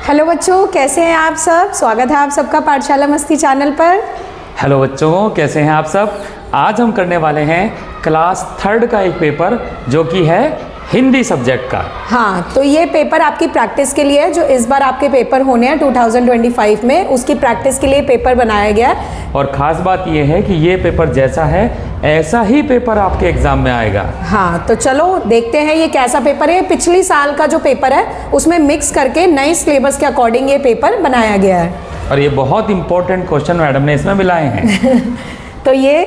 Hello बच्चों, कैसे हैं आप सब। स्वागत है आप सबका पाठशाला मस्ती चैनल पर। हेलो बच्चों, कैसे हैं आप सब। आज हम करने वाले हैं क्लास 3rd का एक पेपर जो कि है हिंदी सब्जेक्ट का। हाँ, तो ये पेपर आपकी प्रैक्टिस के लिए है। जो इस बार आपके पेपर होने हैं 2025 में, उसकी प्रैक्टिस के लिए पेपर बनाया गया है। और ख़ास बात ये है कि ये पेपर जैसा है ऐसा ही पेपर आपके एग्ज़ाम में आएगा। हाँ, तो चलो देखते हैं ये कैसा पेपर है। पिछली साल का जो पेपर है उसमें मिक्स करके नए सिलेबस के अकॉर्डिंग ये पेपर बनाया गया है। और ये बहुत इंपॉर्टेंट क्वेश्चन मैडम ने इसमें मिलाए हैं। तो ये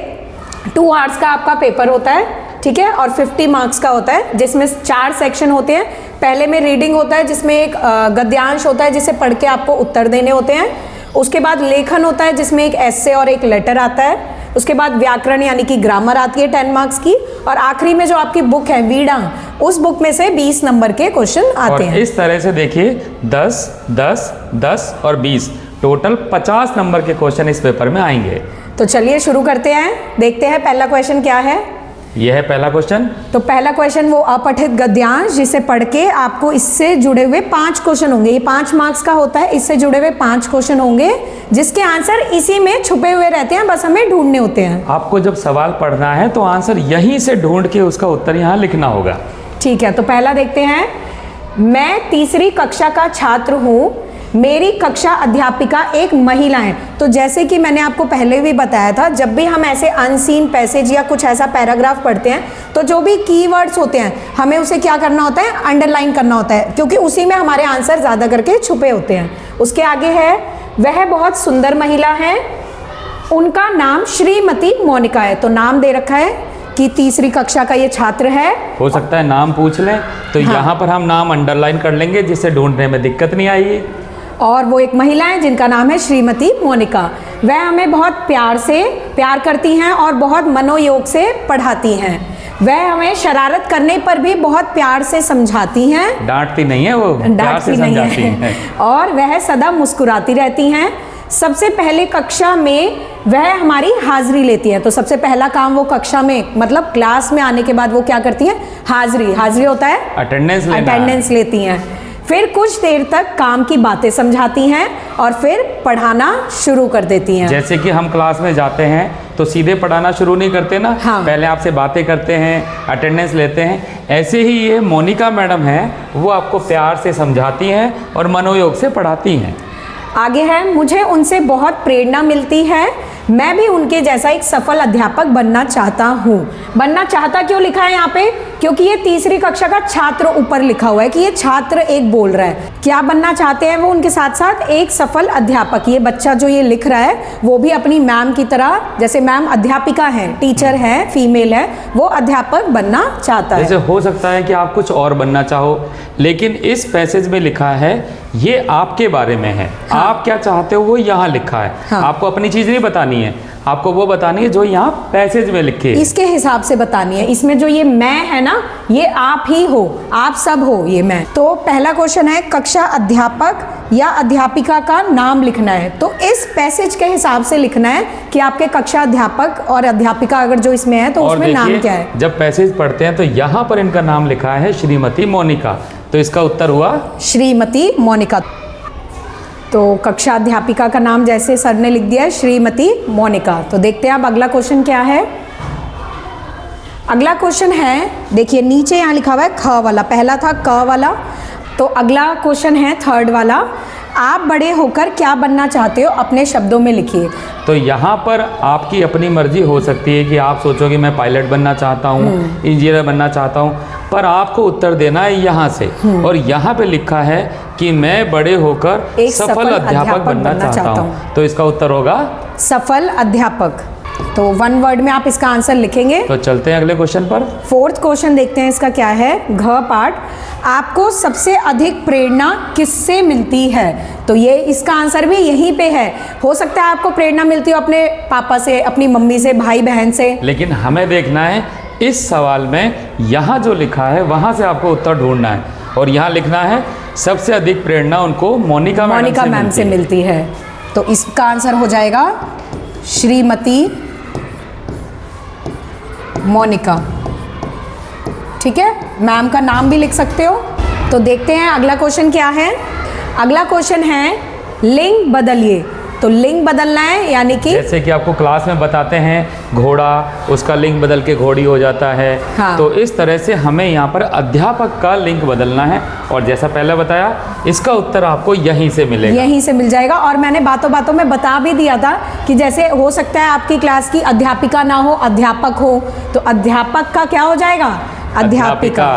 2 आवर्स का आपका पेपर होता है, ठीक है, और 50 मार्क्स का होता है, जिसमें 4 सेक्शन होते हैं। पहले में रीडिंग होता है, जिसमें एक गद्यांश होता है जिसे पढ़ के आपको उत्तर देने होते हैं। उसके बाद लेखन होता है जिसमें एक एस्से और एक लेटर आता है। उसके बाद व्याकरण यानी कि ग्रामर आती है 10 मार्क्स की। और आखिरी में जो आपकी बुक है वीणा, उस बुक में से 20 नंबर के क्वेश्चन आते हैं। इस तरह से देखिए 10, 10, 10 और 20 टोटल 50 नंबर के क्वेश्चन इस पेपर में आएंगे। तो चलिए शुरू करते हैं, देखते हैं पहला क्वेश्चन क्या है। यह है पहला क्वेश्चन। तो पहला क्वेश्चन वो अपठित गद्यांश, जिसे पढ़ के आपको इससे जुड़े हुए 5 क्वेश्चन होंगे। ये 5 मार्क्स का होता है, इससे जुड़े हुए 5 क्वेश्चन होंगे जिसके आंसर इसी में छुपे हुए रहते हैं, बस हमें ढूंढने होते हैं। आपको जब सवाल पढ़ना है तो आंसर यहीं से ढूंढ के उसका उत्तर यहाँ लिखना होगा। ठीक है, तो पहला देखते हैं। मैं 3री कक्षा का छात्र हूँ, मेरी कक्षा अध्यापिका एक महिला है। तो जैसे कि मैंने आपको पहले भी बताया था, जब भी हम ऐसे अनसीन पैसेज या कुछ ऐसा पैराग्राफ पढ़ते हैं तो जो भी कीवर्ड्स होते हैं हमें उसे क्या करना होता है, अंडरलाइन करना होता है, क्योंकि उसी में हमारे आंसर ज़्यादा करके छुपे होते हैं। उसके आगे है, वह बहुत सुंदर महिला है, उनका नाम श्रीमती मोनिका है। तो नाम दे रखा है कि 3री कक्षा का ये छात्र है। हो सकता है नाम पूछ लें तो हाँ। यहाँ पर हम नाम अंडरलाइन कर लेंगे जिससे ढूंढने में दिक्कत नहीं आएगी। और वो एक महिला है जिनका नाम है श्रीमती मोनिका। वह हमें बहुत प्यार करती हैं और बहुत मनोयोग से पढ़ाती हैं। वह हमें शरारत करने पर भी बहुत प्यार से समझाती हैं। डांटती नहीं है, वो प्यार से समझाती हैं। और वह सदा मुस्कुराती रहती हैं। सबसे पहले कक्षा में वह हमारी हाजिरी लेती है। तो सबसे पहला काम वो कक्षा में, मतलब क्लास में आने के बाद वो क्या करती हैं, हाजिरी होता है अटेंडेंस लेती हैं। फिर कुछ देर तक काम की बातें समझाती हैं और फिर पढ़ाना शुरू कर देती हैं। जैसे कि हम क्लास में जाते हैं तो सीधे पढ़ाना शुरू नहीं करते ना। हाँ। पहले आपसे बातें करते हैं, अटेंडेंस लेते हैं। ऐसे ही ये मोनिका मैडम है, वो आपको प्यार से समझाती हैं और मनोयोग से पढ़ाती हैं। आगे है, मुझे उनसे बहुत प्रेरणा मिलती है, मैं भी उनके जैसा एक सफल अध्यापक बनना चाहता हूँ। बनना चाहता क्यों लिखा है यहाँ पे, क्योंकि ये 3री कक्षा का छात्र ऊपर लिखा हुआ है कि ये छात्र एक बोल रहा है। क्या बनना चाहते हैं वो, उनके साथ साथ एक सफल अध्यापक। ये बच्चा जो ये लिख रहा है वो भी अपनी मैम की तरह, जैसे मैम अध्यापिका है, टीचर है, फीमेल है, वो अध्यापक बनना चाहता है। जैसे हो सकता है कि आप कुछ और बनना चाहो, लेकिन इस पैसेज में लिखा है ये आपके बारे में है। हाँ। आप क्या चाहते हो वो यहाँ लिखा है। हाँ। आपको अपनी चीज़ नहीं बतानी है, आपको वो बतानी है जो यहाँ पैसेज में लिखे, इसके हिसाब से बतानी है। इसमें जो ये मैं है ना, ये आप ही हो, आप सब हो, ये मैं। तो पहला क्वेश्चन है, कक्षा अध्यापक या अध्यापिका का नाम लिखना है। तो इस पैसेज के हिसाब से लिखना है कि आपके कक्षा अध्यापक और अध्यापिका अगर जो इसमें है तो उसमें नाम क्या है। जब पैसेज पढ़ते हैं तो यहाँ पर इनका नाम लिखा है श्रीमती मोनिका, तो इसका उत्तर हुआ श्रीमती मोनिका। तो कक्षा अध्यापिका का नाम जैसे सर ने लिख दिया है श्रीमती मोनिका। तो देखते हैं अब अगला क्वेश्चन क्या है। अगला क्वेश्चन है, देखिए नीचे यहाँ लिखा हुआ है ख वाला, पहला था क वाला, तो अगला क्वेश्चन है 3rd वाला। आप बड़े होकर क्या बनना चाहते हो, अपने शब्दों में लिखिए। तो यहाँ पर आपकी अपनी मर्जी हो सकती है कि आप सोचोगे मैं पायलट बनना चाहता हूँ, इंजीनियर बनना चाहता हूँ, पर आपको उत्तर देना है यहाँ से। और यहाँ पे लिखा है कि मैं बड़े होकर एक सफल अध्यापक बनना चाहता हूँ। तो इसका उत्तर होगा सफल अध्यापक। तो 1 वर्ड में आप इसका आंसर लिखेंगे। तो चलते हैं अगले क्वेश्चन पर। 4th क्वेश्चन देखते हैं, इसका क्या है, घ पार्ट। आपको सबसे अधिक प्रेरणा किससे मिलती है। तो ये इसका आंसर भी यहीं पे है। हो सकता है आपको प्रेरणा मिलती हो अपने पापा से, अपनी मम्मी से, भाई बहन से, लेकिन हमें देखना है इस सवाल में यहाँ जो लिखा है वहाँ से आपको उत्तर ढूंढना है। और यहाँ लिखना है सबसे अधिक प्रेरणा उनको मोनिका मैम से मिलती है। तो इसका आंसर हो जाएगा श्रीमती मोनिका। ठीक है, मैम का नाम भी लिख सकते हो। तो देखते हैं अगला क्वेश्चन क्या है। अगला क्वेश्चन है लिंग बदलिए। तो लिंग बदलना है यानी कि जैसे कि आपको क्लास में बताते हैं घोड़ा, उसका लिंग बदल के घोड़ी हो जाता है। हाँ। तो इस तरह से हमें यहाँ पर अध्यापक का लिंग बदलना है, और जैसा पहले बताया इसका उत्तर आपको यहीं से मिलेगा। यहीं से मिल जाएगा। और मैंने बातों बातों में बता भी दिया था कि जैसे हो सकता है आपकी क्लास की अध्यापिका ना हो, अध्यापक हो, तो अध्यापक का क्या हो जाएगा? अध्यापिका।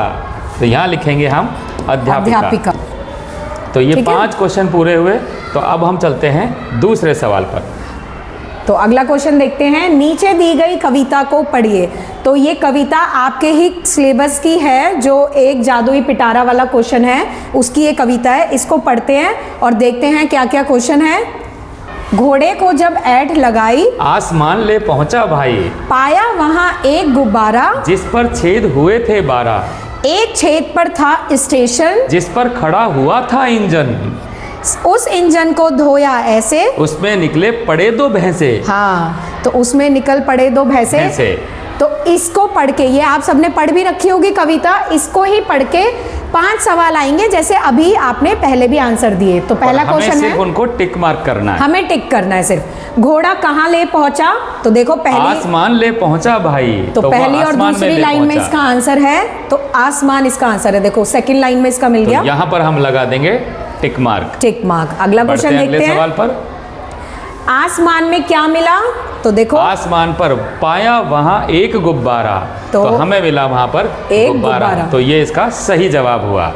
तो यहाँ लिखेंगे हम अध्यापिका। तो ये ठीक है? 5 क्वेश्चन पूरे हुए। तो अब हम चलते हैं दूसरे सवाल पर। तो अगला क्वेश्चन देखते हैं, नीचे दी गई कविता को पढ़िए। तो ये कविता आपके ही सिलेबस की है, जो एक जादुई पिटारा वाला क्वेश्चन है, उसकी ये कविता है। इसको पढ़ते हैं और देखते हैं क्या क्या क्वेश्चन है। घोड़े को जब ऐंठ लगाई, आसमान ले पहुंचा भाई, पाया वहां एक गुब्बारा, जिस पर छेद हुए थे 12, एक छेद पर था स्टेशन, जिस पर खड़ा हुआ था इंजन, उस इंजन को धोया ऐसे, उसमें निकले पड़े 2 भैंसे। हाँ, तो उसमें निकल पड़े 2 भैंसे। तो इसको पढ़ के, ये आप सबने पढ़ भी रखी होगी कविता, इसको ही पढ़ के 5 सवाल आएंगे, जैसे अभी आपने पहले भी आंसर दिए। तो पहला क्वेश्चन है, उनको टिक मार्क करना है, हमें टिक करना है सिर्फ। घोड़ा कहाँ ले पहुंचा? तो देखो पहली, आसमान ले पहुंचा भाई। तो पहली और दूसरी लाइन में इसका आंसर है, तो आसमान इसका आंसर है। देखो सेकंड लाइन में इसका मिल गया। यहाँ पर हम लगा देंगे टिक मार्क। Tick mark. अगला क्वेश्चन देखते हैं, सवाल पर, आसमान में क्या मिला? तो देखो आसमान पर पाया वहां एक गुब्बारा, तो हमें मिला वहां पर एक गुब्बारा। तो ये इसका सही जवाब हुआ।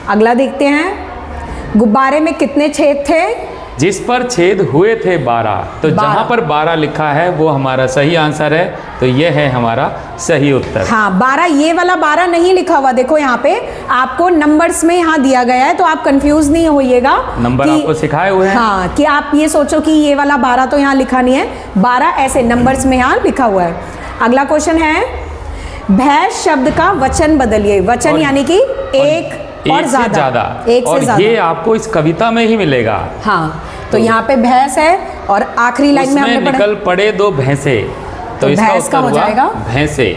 अगला देखते हैं, गुब्बारे में कितने छेद थे? जिस पर छेद हुए थे 12। तो जहां पर 12 लिखा है वो हमारा सही आंसर है। तो ये है हमारा सही उत्तर। हाँ, 12, ये वाला 12 नहीं लिखा हुआ। देखो यहाँ पे आपको नंबर्स में यहाँ दिया गया है, तो आप कंफ्यूज नहीं होइएगा। नंबर आपको सिखाए हुए हैं। हाँ, कि आप ये सोचो कि ये वाला 12 तो यहाँ लिखा नहीं है, 12 ऐसे नंबर्स में यहाँ लिखा हुआ है। अगला क्वेश्चन है, भैंस शब्द का वचन बदलिए। वचन यानी कि एक और ज्यादा, एक से ज्यादा। ये आपको इस कविता में ही मिलेगा। हाँ, तो यहाँ पे भैंस है और आखिरी लाइन में हमने पढ़ा निकल पड़े 2 भैंसे, तो इसका भैंस का उत्तर हो हुआ जाएगा भैंसे।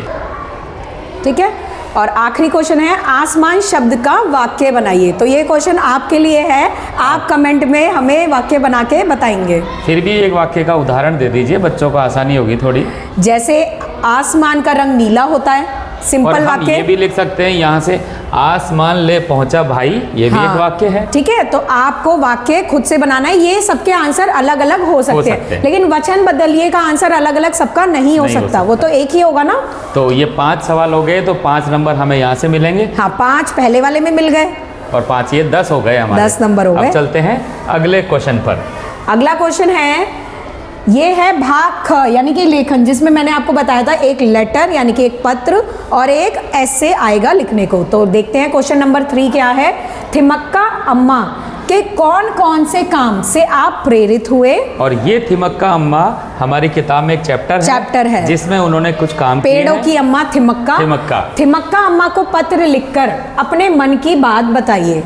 ठीक है। और आखिरी क्वेश्चन है, आसमान शब्द का वाक्य बनाइए। तो ये क्वेश्चन आपके लिए है, आप कमेंट में हमें वाक्य बना के बताएंगे। फिर भी एक वाक्य का उदाहरण दे दीजिए, बच्चों को आसानी होगी थोड़ी। जैसे आसमान का रंग नीला होता है, सिंपल वाक्य। ये भी लिख सकते हैं यहाँ से, आसमान ले पहुंचा भाई, ये भी एक वाक्य है। ठीक है, तो आपको वाक्य खुद से बनाना है। ये सबके आंसर अलग अलग हो सकते हैं, लेकिन वचन बदलिए का आंसर अलग अलग सबका नहीं हो सकता, वो तो एक ही होगा ना। तो ये 5 सवाल हो गए, तो 5 नंबर हमें यहाँ से मिलेंगे। हाँ, 5 पहले वाले में मिल गए और 5 ये 10 हो गए हमारे। 10 नंबर हो गए। अब चलते हैं अगले क्वेश्चन पर। अगला क्वेश्चन है, ये है भाग ख यानी कि लेखन, जिसमें मैंने आपको बताया था एक लेटर यानी कि एक पत्र और एक ऐसे आएगा लिखने को। तो देखते हैं क्वेश्चन नंबर 3 क्या है। थिमक्का अम्मा के कौन कौन से काम से आप प्रेरित हुए? और ये थिमक्का अम्मा हमारी किताब में एक चैप्टर है जिसमें उन्होंने कुछ काम किए हैं। पेड़ों की अम्मा थिमक्का अम्मा को पत्र लिखकर अपने मन की बात बताइए।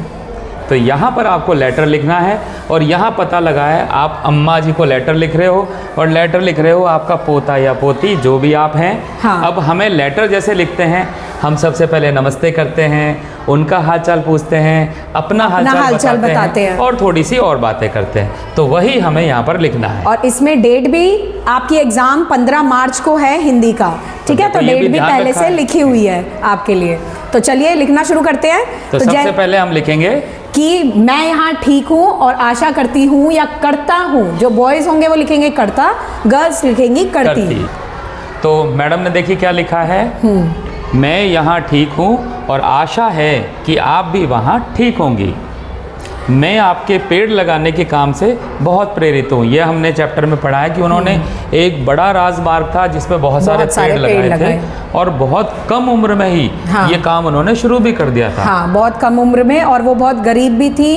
तो यहाँ पर आपको लेटर लिखना है, और यहाँ पता लगा है आप अम्मा जी को लेटर लिख रहे हो, और लेटर लिख रहे हो आपका पोता या पोती जो भी आप हैं। हाँ। अब हमें लेटर जैसे लिखते हैं, हम सबसे पहले नमस्ते करते हैं, उनका हालचाल पूछते हैं, अपना हालचाल बताते हैं और थोड़ी सी और बातें करते हैं। तो वही हमें यहाँ पर लिखना है। और इसमें डेट भी आपकी एग्जाम 15 मार्च को है हिंदी का। ठीक है, तो डेट भी पहले से लिखी हुई है आपके लिए। तो चलिए लिखना शुरू करते हैं। तो सबसे पहले हम लिखेंगे कि मैं यहाँ ठीक हूँ और आशा करती हूँ या करता हूँ। जो बॉयज होंगे वो लिखेंगे करता, गर्ल्स लिखेंगी करती। तो मैडम ने देखिए क्या लिखा है, मैं यहाँ ठीक हूँ और आशा है कि आप भी वहाँ ठीक होंगी। मैं आपके पेड़ लगाने के काम से बहुत प्रेरित हूँ। यह हमने चैप्टर में पढ़ा है कि उन्होंने एक बड़ा राजमार्ग था जिसमें बहुत सारे पेड़ लगाए थे, और बहुत कम उम्र में ही ये काम उन्होंने शुरू भी कर दिया था। हाँ, बहुत कम उम्र में, और वो बहुत गरीब भी थी।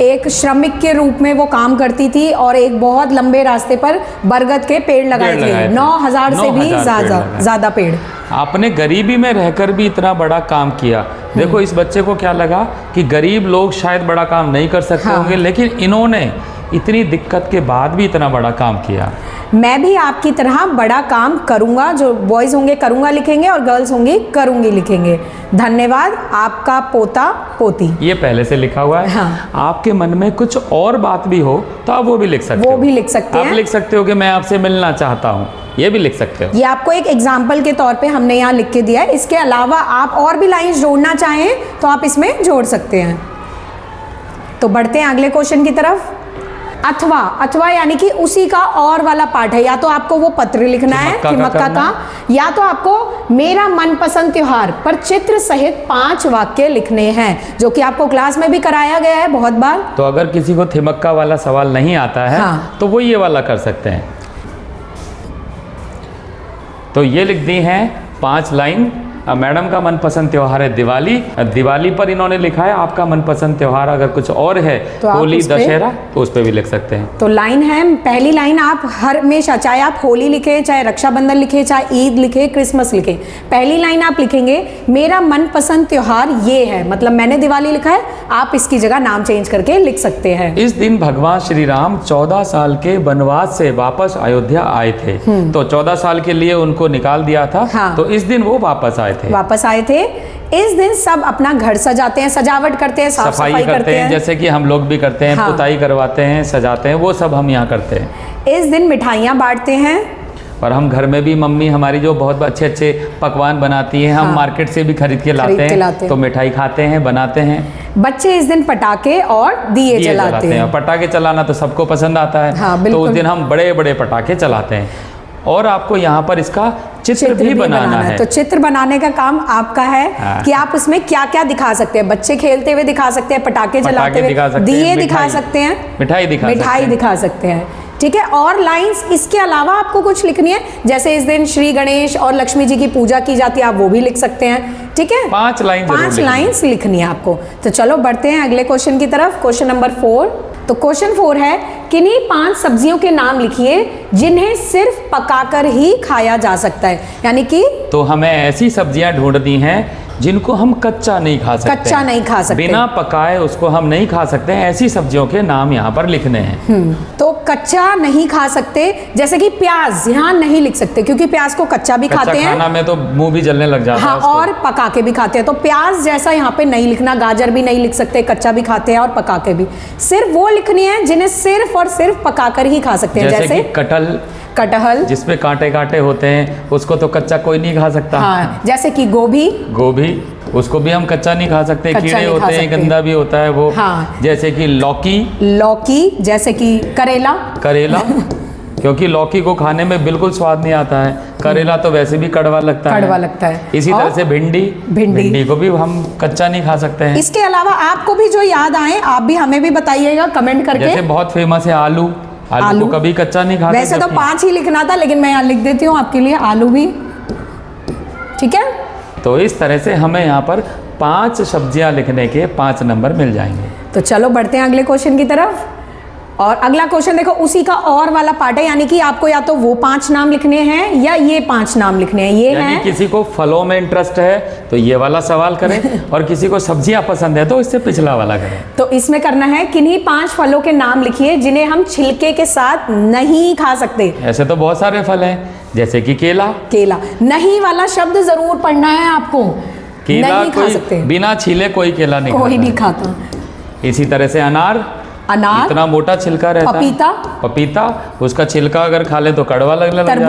एक श्रमिक के रूप में वो काम करती थी, और एक बहुत लंबे रास्ते पर बरगद के पेड़ लगाए थे। 9000 से भी ज्यादा पेड़। आपने गरीबी में रहकर भी इतना बड़ा काम किया। देखो इस बच्चे को क्या लगा कि गरीब लोग शायद बड़ा काम नहीं कर सकते होंगे, लेकिन इन्होंने इतनी दिक्कत के बाद भी इतना बड़ा काम किया। मैं भी आपकी तरह बड़ा काम करूंगा, जो बॉयज़ होंगे करूंगा लिखेंगे और गर्ल्स होंगी करूंगी लिखेंगे। धन्यवाद, आपका पोता पोती। ये पहले से लिखा हुआ है। हाँ। आपके मन में कुछ और बात भी हो तो आप वो भी लिख सकते हो। वो भी लिख सकते आप हैं। लिख सकते हो कि मैं आपसे मिलना चाहता हूँ, ये भी लिख सकते हो। ये आपको एक एग्जाम्पल के तौर पे हमने यहाँ लिख के दिया है। इसके अलावा आप और भी लाइंस जोड़ना चाहें तो आप इसमें जोड़ सकते हैं। तो बढ़ते हैं अगले क्वेश्चन की तरफ। अथवा, अथवा यानी कि उसी का और वाला पार्ट है। या तो आपको वो पत्र लिखना है थिमक्का का, या तो आपको मेरा मनपसंद त्योहार पर चित्र सहित 5 वाक्य लिखने हैं, जो कि आपको क्लास में भी कराया गया है बहुत बार। तो अगर किसी को थिमक्का वाला सवाल नहीं आता है हाँ। तो वो ये वाला कर सकते हैं। तो ये लिख दी हैं 5 लाइन। मैडम का मनपसंद त्योहार है दिवाली। दिवाली पर इन्होंने लिखा है आपका मनपसंद त्योहार अगर कुछ और है तो आप होली उस पे- दशहरा, तो उस पर भी लिख सकते हैं। तो लाइन है, पहली लाइन आप हर हमेशा, चाहे आप होली लिखें, चाहे रक्षाबंधन लिखें, चाहे ईद लिखें, क्रिसमस लिखें, पहली लाइन आप लिखेंगे मेरा मनपसंद त्योहार ये है। मतलब मैंने दिवाली लिखा है, आप इसकी जगह नाम चेंज करके लिख सकते हैं। इस दिन भगवान श्री राम 14 साल के वनवास से वापस अयोध्या आए थे। तो 14 साल के लिए उनको निकाल दिया था। हाँ। तो इस दिन वो वापस आए थे। वापस आए थे। इस दिन सब अपना घर सजाते हैं, सजावट करते हैं, साफ सफाई करते हैं, जैसे कि हम लोग भी करते हैं। हाँ। पुताई करवाते हैं, सजाते हैं, वो सब हम यहाँ करते हैं। इस दिन मिठाइयाँ बांटते हैं। और हम घर में भी मम्मी हमारी जो बहुत अच्छे अच्छे पकवान बनाती हैं, हम हाँ। मार्केट से भी खरीद के लाते हैं। तो मिठाई खाते हैं, बनाते हैं। बच्चे इस दिन पटाखे और दिए जलाते हैं। पटाखे चलाना तो सबको पसंद आता है। हाँ, तो बिल्कुल। उस दिन हम बड़े बड़े पटाखे चलाते हैं। और आपको यहाँ पर इसका चित्र भी बनाना है। तो चित्र बनाने का काम आपका है। हाँ। कि आप उसमें क्या क्या दिखा सकते हैं। बच्चे खेलते हुए दिखा सकते हैं, पटाखे जलाते हुए, दिखा सकते हैं, दिए दिखा मिठाई- सकते हैं, मिठाई दिखा सकते हैं। ठीक है। और लाइंस इसके अलावा आपको कुछ लिखनी है, जैसे इस दिन श्री गणेश और लक्ष्मी जी की पूजा की जाती है, आप वो भी लिख सकते हैं। ठीक है। 5 लाइन 5 लाइंस लिखनी है आपको। तो चलो बढ़ते हैं अगले क्वेश्चन की तरफ। Question number 4। तो क्वेश्चन 4 है, किन्हीं 5 सब्जियों के नाम लिखिए जिन्हें सिर्फ पकाकर ही खाया जा सकता है। यानी कि तो हमें ऐसी सब्जियां ढूंढनी हैं जिनको हम कच्चा नहीं खा सकते। कच्चा नहीं खा सकते, बिना पकाए उसको हम नहीं खा सकते हैं। ऐसी सब्जियों के नाम यहाँ पर लिखने हैं। तो कच्चा नहीं खा सकते, जैसे कि प्याज यहाँ नहीं लिख सकते, क्योंकि प्याज को कच्चा भी कच्चा खाते हैं। खाना में तो मुंह भी जलने लग जाता हाँ, है उसको। और पका के भी खाते हैं। तो प्याज जैसा यहाँ पे नहीं लिखना, गाजर भी नहीं लिख सकते, कच्चा भी खाते हैं और पका के भी। सिर्फ वो लिखनी है जिन्हें सिर्फ और सिर्फ पकाकर ही खा सकते हैं। जैसे कि कटहल, जिसमें कांटे कांटे होते हैं, उसको तो कच्चा कोई नहीं खा सकता। हाँ, जैसे कि गोभी, उसको भी हम कच्चा नहीं खा सकते। कच्चा कीड़े नहीं खा होते हैं, सकते। गंदा भी होता है वो। हाँ। जैसे कि लौकी, जैसे कि करेला क्योंकि लौकी को खाने में बिल्कुल स्वाद नहीं आता है। करेला तो वैसे भी कड़वा लगता है। इसी तरह से भिंडी को भी हम कच्चा नहीं खा सकते हैं। इसके अलावा आपको भी जो याद आए आप भी हमें भी बताइएगा कमेंट करके। जैसे बहुत फेमस है आलू को कभी कच्चा नहीं खाते। वैसे तो 5 ही लिखना था, लेकिन मैं यहाँ लिख देती हूँ आपके लिए आलू भी। ठीक है। तो इस तरह से हमें यहाँ पर 5 सब्जियां लिखने के 5 नंबर मिल जाएंगे। तो चलो बढ़ते हैं अगले क्वेश्चन की तरफ। और अगला क्वेश्चन देखो, उसी का और वाला पार्ट है। यानी कि आपको या तो वो 5 नाम लिखने हैं या ये 5 नाम लिखने हैं। ये यानी है, किसी को फलों में इंटरेस्ट है तो ये वाला सवाल करें, और किसी को सब्जियां पसंद है तो इससे पिछला वाला करें। तो इसमें करना है, किन्हीं 5 फलों के नाम लिखिए जिन्हें हम छिलके के साथ नहीं खा सकते। ऐसे तो बहुत सारे फल हैं, जैसे कि केला नहीं वाला शब्द जरूर पढ़ना है आपको। केला नहीं खा सकते, बिना छीले कोई केला नहीं कोई खाता नहीं है। खाता। इसी तरह से अनार, इतना मोटा छिलका रहता है। पपीता, उसका छिलका अगर खा ले तो कड़वा लगने लग जाता है।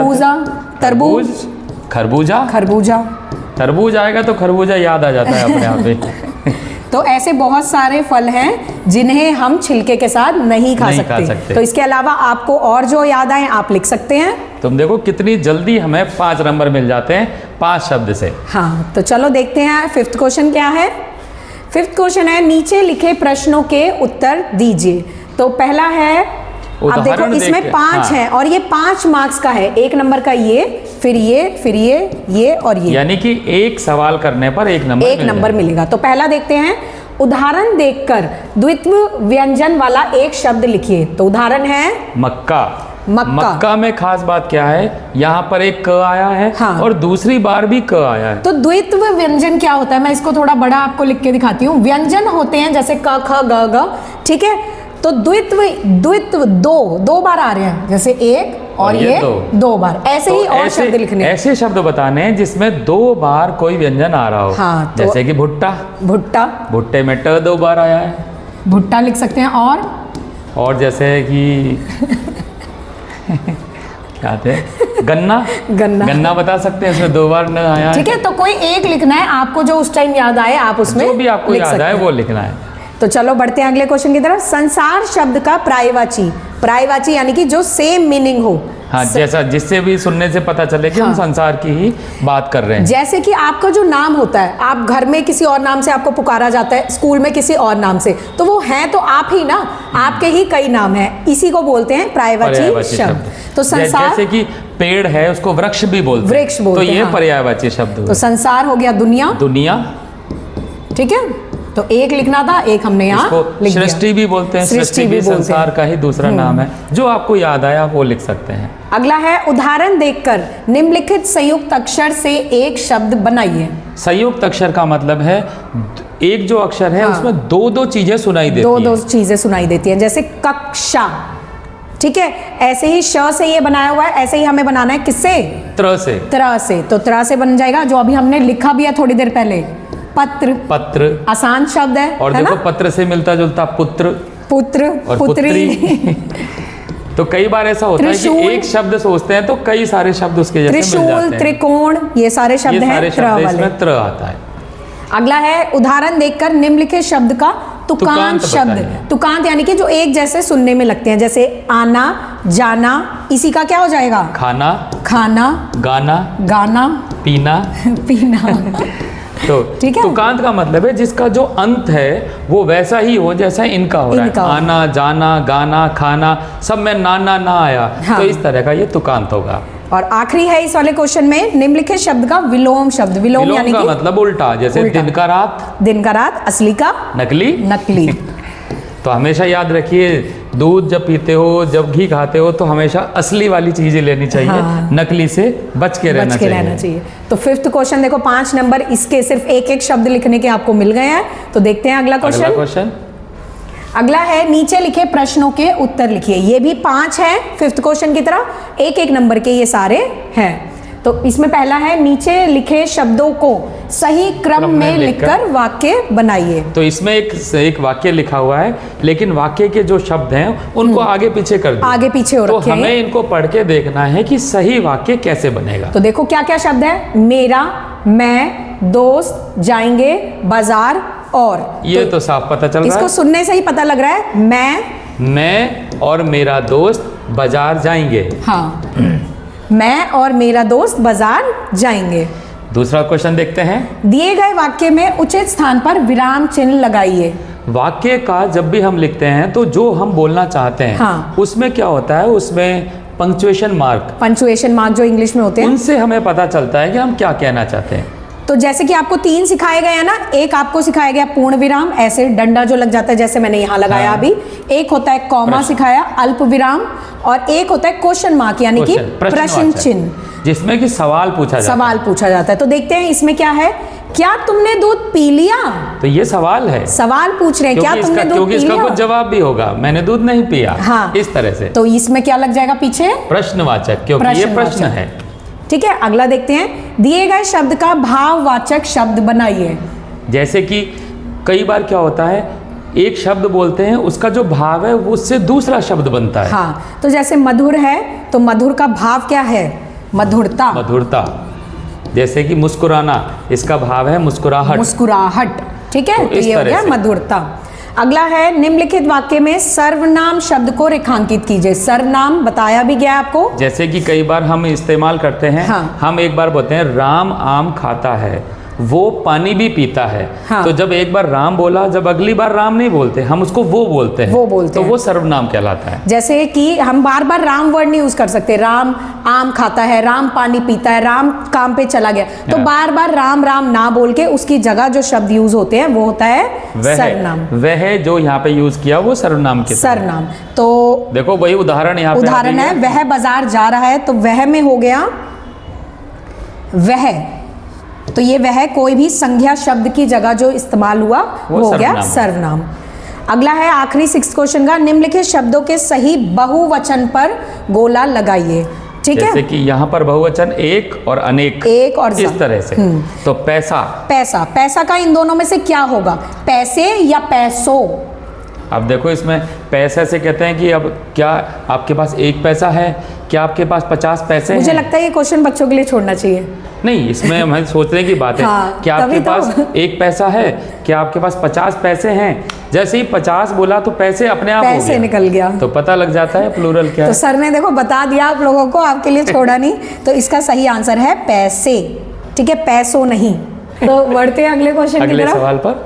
तरबूज आएगा तो खरबूजा याद आ जाता है अपने आप ही। तो ऐसे बहुत सारे फल हैं जिन्हें हम छिलके के साथ नहीं खा सकते। तो इसके अलावा आपको और जो याद आए आप लिख सकते हैं। तुम देखो कितनी जल्दी हमें 5 नंबर मिल जाते हैं 5 शब्द से। हाँ, तो चलो देखते हैं 5th क्वेश्चन क्या है। 5th क्वेश्चन है, नीचे लिखे प्रश्नों के उत्तर दीजिए। तो पहला है, आप देखो इसमें 5 हैं और ये 5 मार्क्स का है। 1 नंबर का ये, फिर ये और ये। यानी कि एक सवाल करने पर 1 नंबर मिलेगा। तो पहला देखते हैं, उदाहरण देखकर द्वित्व व्यंजन वाला एक शब्द लिखिए। तो उदाहरण है मक्का में खास बात क्या है, यहाँ पर एक क आया है। हाँ। और दूसरी बार भी क आया है। तो द्वित्व व्यंजन क्या होता है, मैं इसको थोड़ा बड़ा आपको लिख के दिखाती हूँ। व्यंजन होते हैं जैसे क ख ग घ, ठीक है। तो द्वित्व द्वित्व दो बार आ रहे हैं, जैसे एक और ये दो बार, ऐसे ही और शब्द लिखने हैं। ऐसे शब्द बताने हैं जिसमें 2 बार कोई व्यंजन आ रहा हो। हाँ, तो जैसे कि भुट्टा, भुट्टा, भुट्टे में ट 2 बार आया है, भुट्टा लिख सकते हैं। और जैसे कि क्या थे, गन्ना, गन्ना बता सकते हैं, इसमें 2 बार न आया है। ठीक है, तो कोई एक लिखना है, आपको जो उस टाइम याद आए आप उसमें जो भी आपको याद आए वो लिखना है। तो चलो बढ़ते हैं अगले क्वेश्चन की तरफ। संसार शब्द का पर्यायवाची यानी कि जो सेम मीनिंग हो। हाँ, जैसा जिससे भी सुनने से पता चले कि हम संसार की ही बात कर रहे हैं। जैसे कि आपका जो नाम होता है, आप घर में किसी और नाम से आपको पुकारा जाता है, स्कूल में किसी और नाम से, तो वो है तो आप ही ना, आपके ही कई नाम हैं, इसी को बोलते हैं पर्यायवाची शब्द। तो संसार, जैसे कि पेड़ है उसको वृक्ष भी बोलते हैं, वृक्ष बोलते तो हैं, ये हाँ। पर्यायवाची शब्द हुए। तो संसार हो गया दुनिया, ठीक है। तो एक लिखना था, एक हमने यहाँ लिख दिया। सृष्टि भी बोलते हैं, सृष्टि भी संसार का ही दूसरा नाम है। जो आपको याद आया आप वो लिख सकते हैं। अगला है, उदाहरण देखकर निम्नलिखित संयुक्त अक्षर से एक शब्द बनाइए। संयुक्त अक्षर का मतलब है एक जो अक्षर है उसमें 2 चीजें सुनाई देती हैं। 2 चीजें सुनाई देती हैं, जैसे कक्षा, ठीक है। ऐसे ही श से ये बनाया हुआ है, ऐसे ही हमें बनाना है किससे? त्र से। तो त्र से बन जाएगा, जो अभी हमने लिखा भी है थोड़ी देर पहले, पत्र आसान शब्द है। और देखो पत्र से मिलता जुलता पुत्र और पुत्री। तो कई बार ऐसा होता है कि एक शब्द सोचते हैं तो कई सारे शब्द उसके जैसे मिल जाते हैं। त्रिशूल, त्रिकोण, ये सारे शब्द हैं त्र वाले। इसमें त्र आता है। अगला है, उदाहरण देखकर निम्नलिखित शब्द का तुकांत शब्द। तुकांत यानी कि जो एक जैसे सुनने में लगते हैं, जैसे आना, जाना, इसी का क्या हो जाएगा? खाना, गाना, पीना। तो तुकांत का मतलब है जिसका जो अंत है वो वैसा ही हो जैसा इनका हो रहा है। आना, जाना, गाना, खाना, सब में ना आया। हाँ। तो इस तरह का ये तुकांत होगा। और आखिरी है इस वाले क्वेश्चन में, निम्नलिखित शब्द का विलोम शब्द। विलोम यानी का मतलब उल्टा, जैसे दिन का रात, असली का नकली। तो हमेशा याद रखिए, दूध जब पीते हो, जब घी खाते हो, तो हमेशा असली वाली चीजें लेनी चाहिए। हाँ। नकली से बच के रहना चाहिए। तो 5th क्वेश्चन देखो, 5 नंबर इसके सिर्फ एक शब्द लिखने के आपको मिल गए हैं। तो देखते हैं अगला क्वेश्चन। अगला है, नीचे लिखे प्रश्नों के उत्तर लिखिए। ये भी 5 है 5th क्वेश्चन की तरह, एक नंबर के ये सारे हैं। तो इसमें पहला है, नीचे लिखे शब्दों को सही क्रम में लिखकर वाक्य बनाइए। तो इसमें एक वाक्य लिखा हुआ है, लेकिन वाक्य के जो शब्द हैं उनको आगे पीछे कर दिया। आगे पीछे हो रखे हैं। तो हमें इनको पढ़ के देखना है कि सही वाक्य कैसे बनेगा। तो देखो क्या क्या शब्द है, मेरा, मैं, दोस्त, जाएंगे, बाजार और। ये तो साफ पता चल रहा है, इसको सुनने से ही पता लग रहा है। मैं और मेरा दोस्त बाजार जाएंगे। हाँ, मैं और मेरा दोस्त बाजार जाएंगे। दूसरा क्वेश्चन देखते हैं। दिए गए वाक्य में उचित स्थान पर विराम चिन्ह लगाइए। वाक्य का जब भी हम लिखते हैं तो जो हम बोलना चाहते हैं, हाँ। उसमें क्या होता है, उसमें पंक्चुएशन मार्क जो इंग्लिश में होते हैं, उनसे हमें पता चलता है कि हम क्या कहना चाहते हैं। तो जैसे कि आपको 3 सिखाए गए हैं ना, एक आपको सिखाया गया पूर्ण विराम, ऐसे डंडा जो लग जाता है जैसे मैंने यहाँ लगाया। हाँ। अभी एक होता है कॉमा सिखाया, अल्प विराम, और एक होता है क्वेश्चन मार्क यानी कि प्रश्न चिन्ह, जिसमें कि सवाल पूछा जाता है। तो देखते हैं इसमें क्या है, क्या तुमने दूध पी लिया? तो ये सवाल है, सवाल पूछ रहे हैं, क्या तुमने दूध पी लिया? क्योंकि इसका कुछ जवाब भी होगा, मैंने दूध नहीं पिया। हाँ। इस तरह से। तो इसमें क्या लग जाएगा पीछे? प्रश्नवाचक, क्योंकि ये प्रश्न है। ठीक है, अगला देखते हैं, दिए गए शब्द का भाववाचक शब्द बनाइए। जैसे कि कई बार क्या होता है, एक शब्द बोलते हैं, उसका जो भाव है वो उससे दूसरा शब्द बनता है। हाँ, तो जैसे मधुर है, तो मधुर का भाव क्या है? मधुरता। जैसे कि मुस्कुराना, इसका भाव है मुस्कुराहट। ठीक है, तो ये हो गया मधुरता। अगला है, निम्नलिखित वाक्य में सर्वनाम शब्द को रेखांकित कीजिए। सर्वनाम बताया भी गया आपको, जैसे कि कई बार हम इस्तेमाल करते हैं। हाँ। हम एक बार बोलते हैं राम आम खाता है, वो पानी भी पीता है। हाँ। तो जब एक बार राम बोला, जब अगली बार राम नहीं बोलते, हम उसको वो बोलते हैं, तो वो सर्वनाम कहलाता है। जैसे कि हम बार बार राम वर्ड नहीं यूज कर सकते, राम आम खाता है, राम पानी पीता है, राम काम पे चला गया, तो बार बार राम राम ना बोल के उसकी जगह जो शब्द यूज होते हैं वो होता है सर्वनाम। वह जो यहाँ पे यूज किया वो सर्वनाम के सर्वनाम। तो देखो वही उदाहरण यहाँ पे उदाहरण है, वह बाजार जा रहा है, तो वह में हो गया वह, तो ये वह कोई भी संज्ञा शब्द की जगह जो इस्तेमाल हुआ वो हो गया सर्वनाम। अगला है आखिरी 6th क्वेश्चन का, निम्नलिखित शब्दों के सही बहुवचन पर गोला लगाइए। ठीक है, जैसे कि यहाँ पर बहुवचन एक और अनेक, एक और इस तरह से। तो पैसा, पैसा, पैसा का इन दोनों में से क्या होगा, पैसे या पैसों? अब देखो इसमें पैसे से कहते हैं कि अब क्या आपके पास एक पैसा है, क्या आपके पास 50 पैसे मुझे हैं? लगता है ये क्वेश्चन बच्चों के लिए छोड़ना चाहिए। नहीं, इसमें हम सोचने की बात है। हाँ, क्या आपके तभी तो। पास एक पैसा है, क्या आपके पास 50 पैसे हैं? जैसे ही 50 बोला तो पैसे अपने आप हो पैसे गया। निकल गया। तो पता लग जाता है प्लूरल क्या तो है। सर ने देखो बता दिया आप लोगों को, आपके लिए छोड़ा नहीं। तो इसका सही आंसर है पैसे। ठीक है, पैसों नहीं। तो बढ़ते हैं अगले क्वेश्चन की अगले तरफ। सवाल पर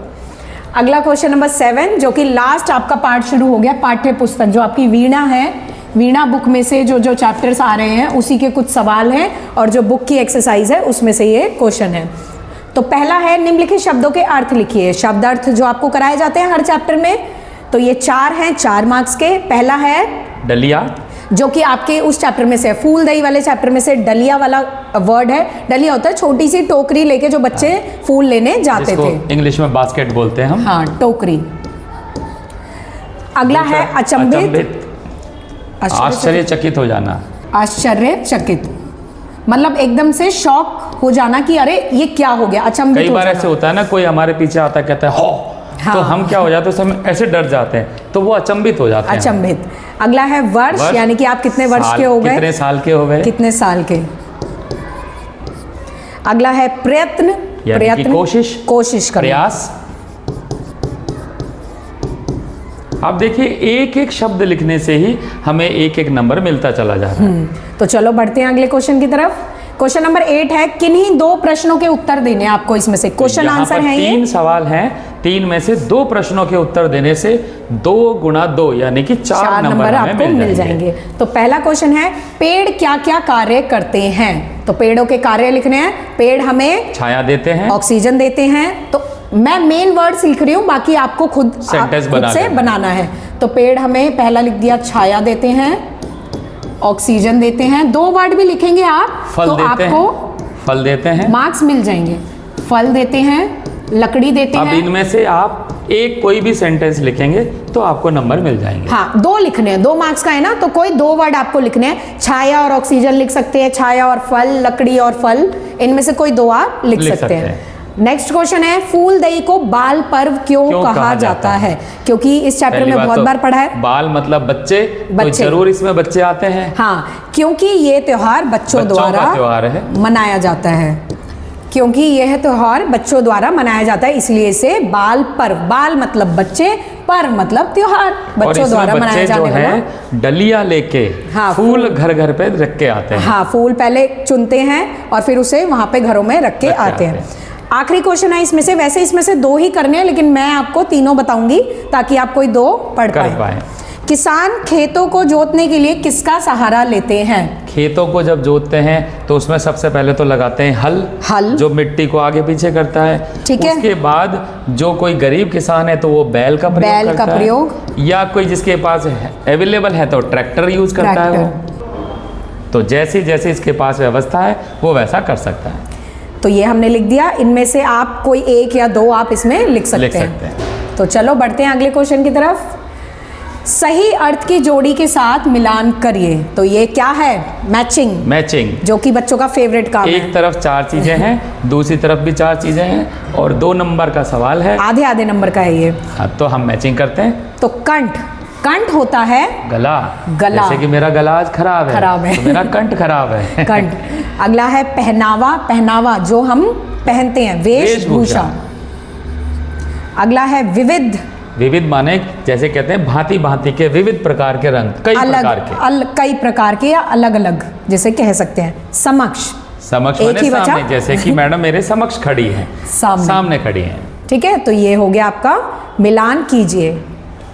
अगला क्वेश्चन नंबर 7, जो कि लास्ट आपका पार्ट शुरू हो गया, पाठ्य पुस्तक जो आपकी वीणा है, वीणा बुक में से जो चैप्टर्स आ रहे हैं उसी के कुछ सवाल हैं, और जो बुक की एक्सरसाइज है उसमें से ये क्वेश्चन है। तो पहला है, निम्नलिखित शब्दों के अर्थ लिखिए। शब्द अर्थ जो आपको कराए जाते हैं हर चैप्टर में, तो ये 4 हैं, 4 मार्क्स के। पहला है डलिया, जो कि आपके उस चैप्टर में से है, फूल दही वाले चैप्टर में से डलिया वाला वर्ड है। डलिया होता है छोटी सी टोकरी लेके जो बच्चे फूल लेने जाते जिसको थे। इंग्लिश में बास्केट बोलते हैं हम। हाँ, टोकरी। अगला है अचंभित, आश्चर्यचकित हो जाना। आश्चर्यचकित मतलब एकदम से शॉक हो जाना कि अरे ये क्या हो गया, अचंभित कई हो बार जाना। ऐसे होता है ना, कोई हमारे पीछे आता है कहता है हो, हाँ। तो हम क्या हो जाते हैं, हम ऐसे डर जाते हैं, तो वो अचंभित हो जाते हैं। अचंभित। अगला है वर्ष, यानी कि आप कितने वर्ष के हो गए, कितने साल के हो गए, कितने साल के। अगला है प्रयत्न, यानी कि कोशिश, कोशिश करना, प्रयास। आप देखिए एक एक शब्द लिखने से ही हमें एक एक नंबर मिलता चला जा रहा है। तो चलो बढ़ते हैं अगले क्वेश्चन की तरफ। क्वेश्चन नंबर 8 है, किन्हीं 2 प्रश्नों के उत्तर देने हैं आपको इसमें से। क्वेश्चन यहाँ आंसर पर है ये 3 सवाल हैं, 3 में से 2 प्रश्नों के उत्तर देने से 2 गुणा 2 यानी कि 4 नंबर हमें आपको मिल जाएंगे। तो पहला क्वेश्चन है, पेड़ क्या क्या कार्य करते हैं? तो पेड़ों के कार्य लिखने हैं। पेड़ हमें छाया देते हैं, ऑक्सीजन देते हैं। तो मैं मेन वर्ड्स लिख रही हूँ, बाकी आपको खुद सेंटेंस से बनाना है। तो पेड़ हमें पहला लिख दिया, छाया देते हैं, ऑक्सीजन देते हैं। 2 वर्ड भी लिखेंगे आप फल तो देते आपको हैं, फल देते हैं, मार्क्स मिल जाएंगे। फल देते हैं, लकड़ी देते अब हैं। इनमें से आप एक कोई भी सेंटेंस लिखेंगे तो आपको नंबर मिल जाएंगे। हाँ, 2 लिखने हैं, 2 मार्क्स का है ना, तो कोई 2 वर्ड आपको लिखने हैं। छाया और ऑक्सीजन लिख सकते हैं, छाया और फल, लकड़ी और फल, इनमें से कोई 2 आप लिख सकते हैं। नेक्स्ट क्वेश्चन है, फूल दही को बाल पर्व क्यों कहा जाता है? क्योंकि इस चैप्टर में बहुत बार पढ़ा है। बाल मतलब बच्चे, तो जरूर इसमें बच्चे आते हैं। हाँ, क्योंकि ये त्योहार बच्चों द्वारा त्योहार है, मनाया जाता है। क्योंकि यह त्योहार बच्चों द्वारा मनाया जाता है, इसलिए इसे बाल पर्व, बाल मतलब बच्चे, पर्व मतलब त्योहार, बच्चों द्वारा मनाया जाने वाला। डलिया लेके हाँ, फूल घर घर पे रख के आते हैं। हाँ, फूल पहले चुनते हैं और फिर उसे वहां पे घरों में रख के आते हैं। आखिरी क्वेश्चन है इसमें से, वैसे इसमें से 2 ही करने हैं, लेकिन मैं आपको तीनों बताऊंगी ताकि आप कोई 2 पढ़ पाए। किसान खेतों को जोतने के लिए किसका सहारा लेते हैं? खेतों को जब जोतते हैं तो उसमें सबसे पहले तो लगाते हैं हल, जो मिट्टी को आगे पीछे करता है। ठीक है। उसके बाद जो कोई गरीब किसान है तो वो बैल का प्रयोग करता है, या कोई जिसके पास अवेलेबल है तो ट्रैक्टर यूज करता है वो। तो जैसे जैसे इसके पास व्यवस्था है वो वैसा कर सकता है। तो ये हमने लिख दिया। इनमें से आप कोई 1 या 2 आप इसमें लिख सकते हैं। तो चलो बढ़ते हैं अगले क्वेश्चन की तरफ। सही अर्थ की जोड़ी के साथ मिलान करिए। तो ये क्या है? मैचिंग, जो कि बच्चों का फेवरेट काम है। एक तरफ 4 चीजें हैं, दूसरी तरफ भी 4 चीजें हैं, और 2 नंबर का सवाल है, आधे आधे नंबर का है ये। हाँ, तो हम मैचिंग करते हैं। तो कंठ, कंठ होता है गला, गला। जैसे कि मेरा गला आज खराब है तो मेरा कंठ खराब है। कंठ। अगला है पहनावा, पहनावा जो हम पहनते हैं, वेशभूषा। अगला है विविध, विविध माने जैसे कहते हैं भांति भांति के, विविध प्रकार के रंग, कई प्रकार के, कई प्रकार के या अलग अलग जैसे कह सकते हैं। समक्ष, समक्ष माने सामने, जैसे कि मैडम मेरे समक्ष खड़ी हैं, सामने खड़ी हैं। ठीक है, तो ये हो गया आपका मिलान कीजिए।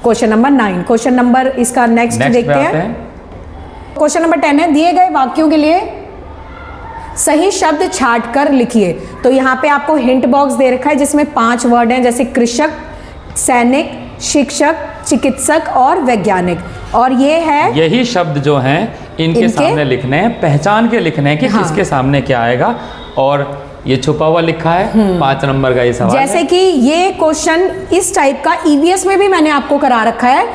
Question number 9। क्वेश्चन नंबर इसका नेक्स्ट देखते हैं। क्वेश्चन नंबर 10 है, दिए गए वाक्यों के लिए सही शब्द छांट कर लिखिए। तो यहाँ पे आपको हिंट बॉक्स दे रखा है जिसमें 5 वर्ड हैं, जैसे कृषक, सैनिक, शिक्षक, चिकित्सक और वैज्ञानिक। और ये है, यही शब्द जो हैं इनके सामने लिखने हैं, पहचान के लिखने हैं कि किसके सामने क्या आएगा। और ये छुपा हुआ लिखा है, 5 नंबर का ये सवाल जैसे है। कि ये क्वेश्चन इस टाइप का ईवीएस में भी मैंने आपको करा रखा है,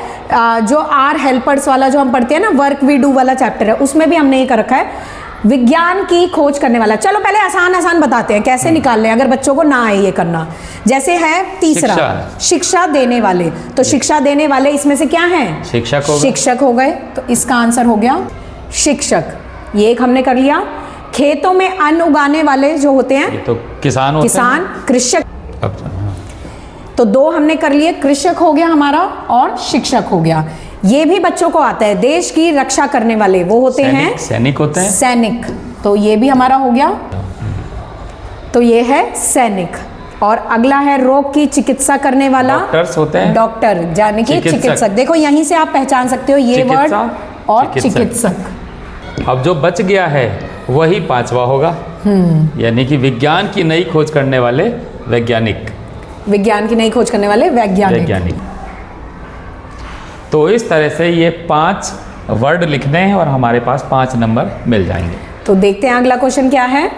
जो आर हेल्पर्स वाला जो हम पढ़ते हैं ना, वर्क वी डू वाला चैप्टर है, उसमें भी हमने ये कर रखा है, विज्ञान की खोज करने वाला। चलो पहले आसान आसान बताते हैं कैसे निकाल लें, अगर बच्चों को ना आए ये करना। जैसे है तीसरा, शिक्षा देने वाले, तो शिक्षा देने वाले इसमें से क्या है? शिक्षक हो गए। शिक्षक हो गए, तो इसका आंसर हो गया शिक्षक। ये एक हमने कर लिया। खेतों में अन्न उगाने वाले जो होते हैं, ये तो किसान होते किसान, हैं। कृषक। अब हाँ। तो 2 हमने कर लिए, कृषक हो गया हमारा और शिक्षक हो गया। ये भी बच्चों को आता है। देश की रक्षा करने वाले वो होते हैं सैनिक होते हैं। सैनिक, तो ये भी हमारा हो गया। तो ये है सैनिक। और अगला है रोग की चिकित्सा करने वाला, डॉक्टर्स होते हैं। डॉक्टर यानी कि चिकित्सक। देखो यहीं से आप पहचान सकते हो ये वर्ड और चिकित्सक। अब जो बच गया है वही 5वां होगा, यानी कि विज्ञान की नई खोज करने वाले वैज्ञानिक। विज्ञान की नई खोज करने वाले वैज्ञानिक। तो इस तरह से ये 5 वर्ड लिखने हैं और हमारे पास 5 नंबर मिल जाएंगे। तो देखते हैं अगला क्वेश्चन क्या है।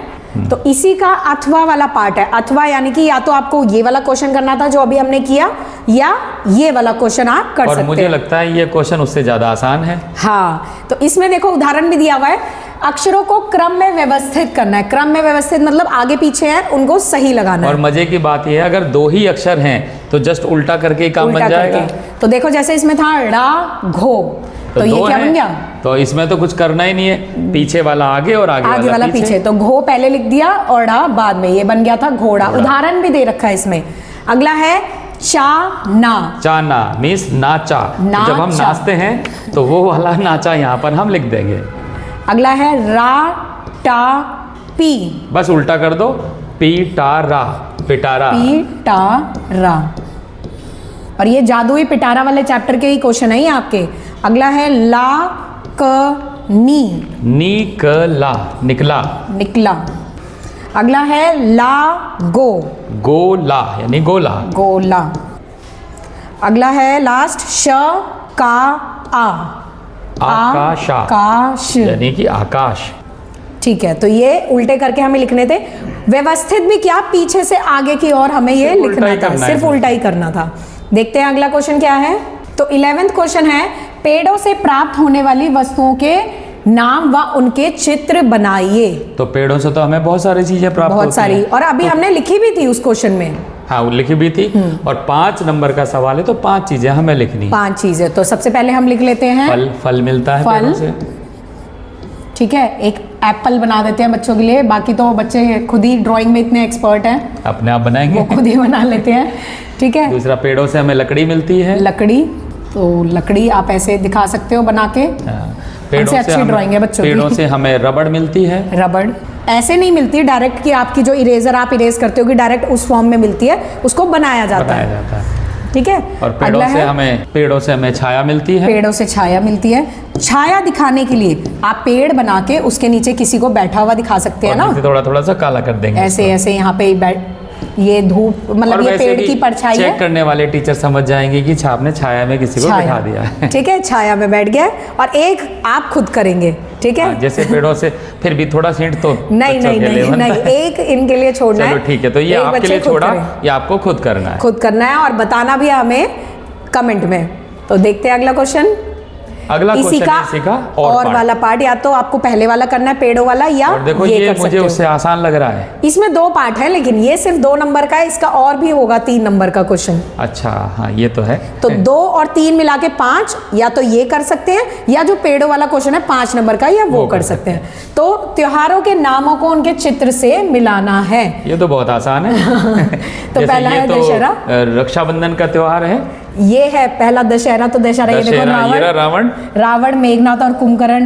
तो इसी का अथवा वाला पार्ट है। अथवा यानी कि या तो आपको ये वाला क्वेश्चन करना था जो अभी हमने किया, या ये वाला क्वेश्चन आप कर सकते हैं। और मुझे लगता है ये क्वेश्चन उससे ज्यादा आसान है। हाँ, तो इसमें देखो उदाहरण भी दिया हुआ है, अक्षरों को क्रम में व्यवस्थित करना है। क्रम में व्यवस्थित मतलब आगे पीछे है उनको सही लगाना है। और मजे की बात यह है अगर 2 ही अक्षर हैं तो जस्ट उल्टा करके ही काम बन जाएगा। तो देखो जैसे इसमें था ड़ा घो, तो ये क्या बन गया? तो इसमें तो कुछ करना ही नहीं है, पीछे वाला आगे और आगे वाला पीछे। तो घो पहले लिख दिया और ड़ा बाद में, ये बन गया था घोड़ा। उदाहरण भी दे रखा है इसमें। अगला है चाना। चाना मीन्स नाचा। जब हम नाचते हैं तो वो वाला नाचा यहाँ पर हम लिख देंगे। अगला है रा टा पी, बस उल्टा कर दो, पी टा रा, पिटारा। पी टा रा। और ये जादुई पिटारा वाले चैप्टर के ही क्वेश्चन है ये आपके। अगला है ला क नी, नी क ला, निकला, निकला। अगला है ला गो, गोला यानी गोला, गोला। अगला है लास्ट श का आ, आकाश, आकाश यानी कि आकाश। ठीक है, तो ये उल्टे करके हमें लिखने थे। व्यवस्थित भी क्या, पीछे से आगे की ओर हमें ये लिखना था, सिर्फ उल्टा ही करना था। देखते हैं अगला क्वेश्चन क्या है। तो 11वां क्वेश्चन है, पेड़ों से प्राप्त होने वाली वस्तुओं के नाम व उनके चित्र बनाइए। तो पेड़ों से तो हमें बहुत सारी चीजें प्राप्त होती हैं। बहुत सारी, और अभी हमने लिखी भी थी उस क्वेश्चन में। हाँ, वो लिखी भी थी। और 5 नंबर का सवाल है तो 5 चीजें हमें लिखनी। 5 चीजें। तो सबसे पहले हम लिख लेते हैं फल। फल मिलता है फल पेड़ों से। ठीक है, एक एप्पल बना देते हैं बच्चों के लिए। बाकी तो बच्चे खुद ही ड्राइंग में इतने एक्सपर्ट हैं, अपने आप बनाएंगे, वो खुद ही बना लेते हैं। ठीक है। दूसरा, पेड़ों से हमें लकड़ी मिलती है। लकड़ी, तो लकड़ी आप ऐसे दिखा सकते हो बना के। पेड़ों से अच्छी ड्राइंग है बच्चों की। पेड़ों से हमें रबड़ मिलती है। रबड़ ऐसे नहीं मिलती डायरेक्ट कि आपकी जो इरेजर आप इरेज करते हो कि डायरेक्ट उस फॉर्म में मिलती है, उसको बनाया जाता है। ठीक है। और पेड़ों से हमें छाया मिलती है। पेड़ों से छाया मिलती है। छाया दिखाने के लिए आप पेड़ बना के उसके नीचे किसी को बैठा हुआ दिखा सकते हैं ना। थोड़ा थोड़ा सा काला कर देंगे ऐसे ऐसे यहाँ पे ये धूप मतलब ये पेड़ की परछाई है। चेक करने वाले टीचर समझ जाएंगे कि आपने छाया में किसी को बैठा दिया है। ठीक है, छाया में बैठ गया। और एक आप खुद करेंगे। ठीक है। जैसे पेड़ों से फिर भी थोड़ा हिंट तो नहीं, एक इनके लिए छोड़ना है। चलो ठीक है, तो ये आपके लिए छोड़ा, ये आपको खुद करना है। खुद करना है और बताना भी हमें कमेंट में। तो देखते हैं अगला क्वेश्चन। अगला इसी का और वाला पार्ट, या तो आपको पहले वाला करना है पेड़ों वाला, या और देखो ये मुझे उससे आसान लग रहा है। इसमें 2 पार्ट है, लेकिन ये सिर्फ 2 नंबर का है। इसका और भी होगा 3 नंबर का क्वेश्चन। अच्छा, हाँ ये तो है। तो 2 और 3 मिला के 5, या तो ये कर सकते हैं, या जो पेड़ों वाला क्वेश्चन है 5 नंबर का, या वो कर सकते हैं। तो त्योहारों के नामों को उनके चित्र से मिलाना है। ये तो बहुत आसान है। तो पहला है दशहरा। रक्षाबंधन का त्योहार है। ये है पहला दशहरा। तो दशहरा ये देखो, रावण मेघनाथ और कुंभकर्ण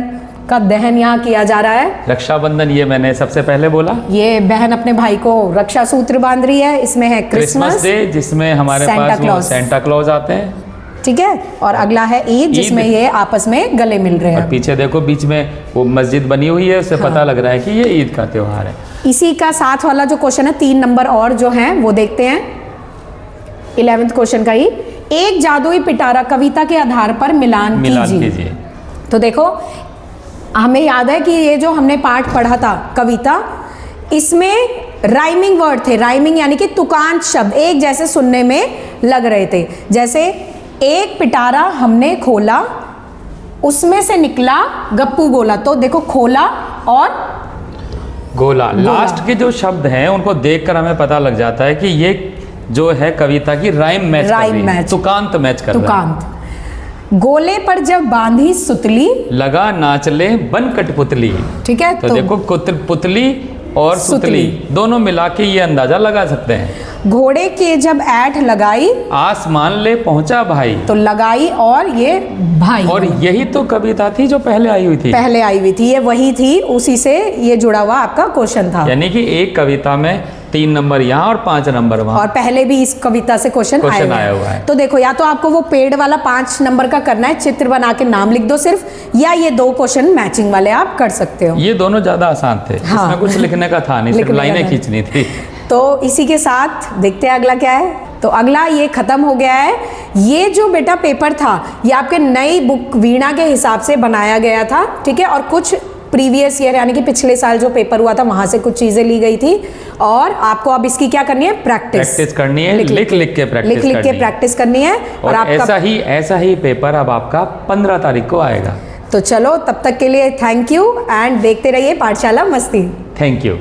का दहन यहाँ किया जा रहा है। रक्षाबंधन ये मैंने सबसे पहले बोला। ये बहन अपने भाई को रक्षा सूत्र बांध रही है। इसमें है क्रिसमस डे, जिसमें हमारे पास सेंटा क्लॉज आते हैं। ठीक है। और अगला है ईद, जिसमें ये आपस में गले मिल रहे हैं। और पीछे देखो बीच में वो मस्जिद बनी हुई है, उससे पता लग रहा है कि ये ईद का त्योहार है। इसी का साथ वाला जो क्वेश्चन है 3 नंबर और जो है वो देखते हैं। 11वें क्वेश्चन का ही, एक जादुई पिटारा कविता के आधार पर मिलान कीजिए। तो देखो हमें याद है कि ये जो हमने पाठ पढ़ा था कविता, इसमें राइमिंग वर्ड थे, राइमिंग यानी कि तुकांत शब्द एक जैसे सुनने में लग रहे थे। जैसे एक पिटारा हमने खोला, उसमें से निकला गप्पू गोला। तो देखो खोला और गोला, लास्ट के जो शब्द हैं उनको देखकर हमें पता लग जाता है कि ये जो है कविता की राइम मैच कर रही है, तुकांत मैच कर रहा है। तुकांत। गोले पर जब बांधी सुतली, लगा नाचले बन कठपुतली। ठीक है, तो देखो पुतली और सुतली दोनों मिला के ये अंदाजा लगा सकते हैं। घोड़े के जब ऐठ लगाई, आसमान ले पहुंचा भाई। तो लगाई और ये भाई, और यही तो कविता थी जो पहले आई हुई थी, पहले आई हुई थी, ये वही थी, उसी से ये जुड़ा हुआ आपका क्वेश्चन था। यानी कि एक कविता में 3 नंबर यहाँ और 5 नंबर वहाँ, और पहले भी इस कविता से क्वेश्चन आया हुआ है। तो देखो या तो आपको वो पेड़ वाला 5 नंबर का करना है, चित्र बना के नाम लिख दो सिर्फ, या ये 2 क्वेश्चन मैचिंग वाले आप कर सकते हो। ये दोनों ज्यादा आसान थे। हाँ। इसमें कुछ लिखने का था नहीं, सिर्फ लाइनें खींचनी थी। तो इसी के साथ देखते हैं अगला क्या है। तो अगला ये खत्म हो गया है। ये जो बेटा पेपर था ये आपके नई बुक वीणा के हिसाब से बनाया गया था, ठीक है, और कुछ प्रीवियस ईयर यानी कि पिछले साल जो पेपर हुआ था वहां से कुछ चीजें ली गई थी, और आपको अब इसकी क्या करनी है, प्रैक्टिस करनी है, लिख लिख के प्रैक्टिस करनी है। और ऐसा ही पेपर अब आपका 15 तारीख को आएगा। तो चलो तब तक के लिए थैंक यू एंड देखते रहिए पाठशाला मस्ती। Thank you.